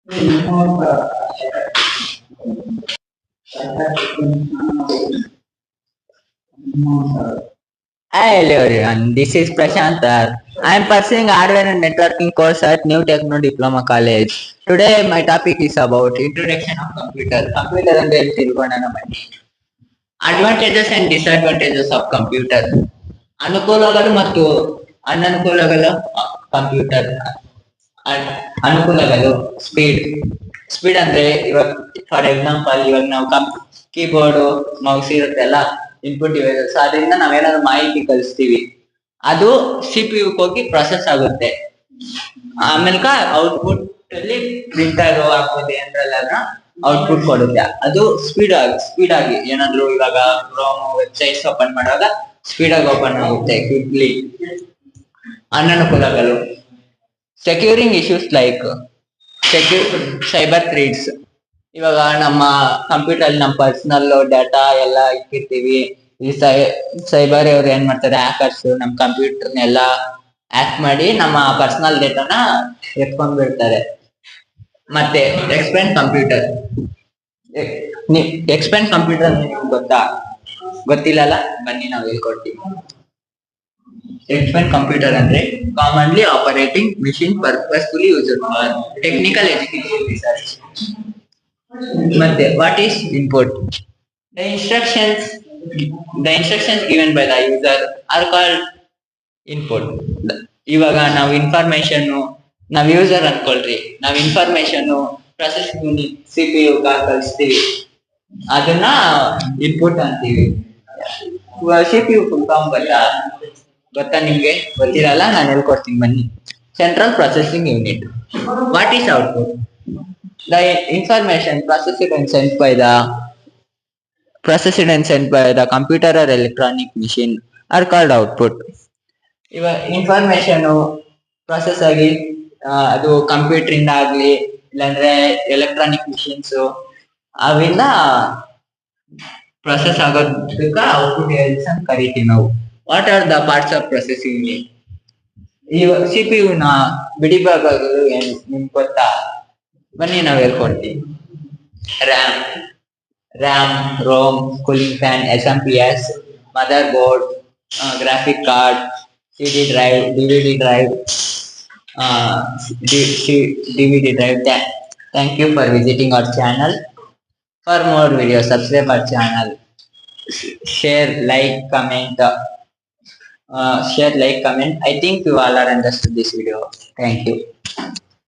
Hi everyone, this is Prashant. I am pursuing hardware and networking course at New Techno Diploma College. Today my topic is about introduction of computer. Computer and the advantages and disadvantages of computer. ಅನುಕೂಲಗಳು ಮತ್ತು ಅನನುಕೂಲಗಳು computer. ಅನುಕೂಲಗಳು speed ಅಂದ್ರೆ ಇವಾಗ for example ಇವಾಗ ನಾವು keyboard mouse ಇರುತ್ತೆಲ್ಲ input devices ಅದರಿಂದ ನಾವೇನಾದ್ರು ಮಾಹಿತಿ ಕಲಿಸ್ತೀವಿ ಅದು CPU ಹೋಗಿ ಪ್ರೊಸೆಸ್ ಆಗುತ್ತೆ ಆಮೇಲೆ ಔಟ್ಪುಟ್ ಅಲ್ಲಿ ಪ್ರಿಂಟರ್ ಹಾಕೋದು ಏನ್ರಲ್ಲ ಔಟ್ಪುಟ್ ಕೊಡುತ್ತೆ ಅದು ಸ್ಪೀಡ್ ಆಗಿ ಏನಾದ್ರು ಇವಾಗ ಕ್ರೋಮ್ ವೆಬ್ಸೈಟ್ಸ್ ಓಪನ್ ಮಾಡುವಾಗ ಸ್ಪೀಡ್ ಆಗಿ ಓಪನ್ ಆಗುತ್ತೆ ಕ್ವಿಕ್ಲಿ. ಅನನುಕೂಲಗಳು securing issues like cyber threats. ಇವಾಗ ನಮ್ಮ ಕಂಪ್ಯೂಟರ್ ನಮ್ಮ ಪರ್ಸನಲ್ ಡಾಟಾ ಎಲ್ಲ ಇಟ್ಟಿರ್ತೀವಿ. ಈ ಸೈಬರ್ ಅವ್ರು ಏನ್ ಮಾಡ್ತಾರೆ, ಹ್ಯಾಕರ್ಸ್ ನಮ್ಮ ಕಂಪ್ಯೂಟರ್ನೆಲ್ಲ ಹ್ಯಾಕ್ ಮಾಡಿ ನಮ್ಮ ಪರ್ಸನಲ್ ಡೇಟಾನ ಎತ್ಕೊಂಡ್ ಬಿಡ್ತಾರೆ. ಮತ್ತೆ ಎಕ್ಸ್ಪೆಂಡ್ ಕಂಪ್ಯೂಟರ್. ಎಕ್ಸ್ಪೆಂಡ್ ಕಂಪ್ಯೂಟರ್ ಗೊತ್ತಿಲ್ಲಲ್ಲ, ಬನ್ನಿ ನಾವು ಹೇಳ್ಕೊಡ್ತೀವಿ. ಎಕ್ಸ್ಪೆಂಡ್ ಕಂಪ್ಯೂಟರ್ ಅಂದ್ರೆ commonly operating machine purposefully used for technical education research. ಮತ್ತೆ what is input? The instructions given by the user are called input. ಇವಾಗ ನಾವು ಇನ್ಫಾರ್ಮೇಶನ್ ನಾವ್ ಯೂಸರ್ ಅನ್ಕೊಳ್ರಿ, ನಾವ್ ಇನ್ಫಾರ್ಮೇಶನ್ ಪ್ರೊಸೆಸಿಂಗ್ ಯೂನಿಟ್ CPU ಕಳಿಸ್ತೀವಿ, ಅದನ್ನ ಇನ್ಪುಟ್ ಅಂತೀವಿ. CPU ಫುಲ್ ಫಾರ್ಮ್ ಗೊತ್ತಾ ನಿಮ್ಗೆ? ಗೊತ್ತಿರಲ್ಲ, ನಾನು ಹೇಳ್ಕೊಡ್ತೀನಿ ಬನ್ನಿ. Central processing unit. What is output? The information processed and sent by the computer or electronic machine are called output. ಇವಾಗ ಇನ್ಫಾರ್ಮೇಶನ್ ಪ್ರೊಸೆಸ್ ಆಗಿ ಅದು ಕಂಪ್ಯೂಟರ್ ಇಂದ ಆಗ್ಲಿ ಇಲ್ಲಾಂದ್ರೆ ಎಲೆಕ್ಟ್ರಾನಿಕ್ ಮಿಷಿನ್ಸ್ ಅವಿಂದ ಪ್ರೊಸೆಸ್ ಆಗೋದಕ್ಕ ಔಟ್ಪುಟ್ ಅಂತ ಕರಿತೀವಿ ನಾವು. What are the parts of processing unit? ಈ CPU ನ ಬಿಡಿ ಭಾಗಗಳು ಏನು ನಿಮ್ಗೆ ಗೊತ್ತಾ? ಬನ್ನಿ ನಾವು ಹೇಳ್ಕೊಡ್ತೀವಿ. RAM, ROM, cooling fan, SMPS, motherboard, graphic card, CD drive, DVD drive, DVD drive. Thank you for visiting our channel. For more videos, subscribe our channel. Share, like, comment. I think you all are understood this video. Thank you.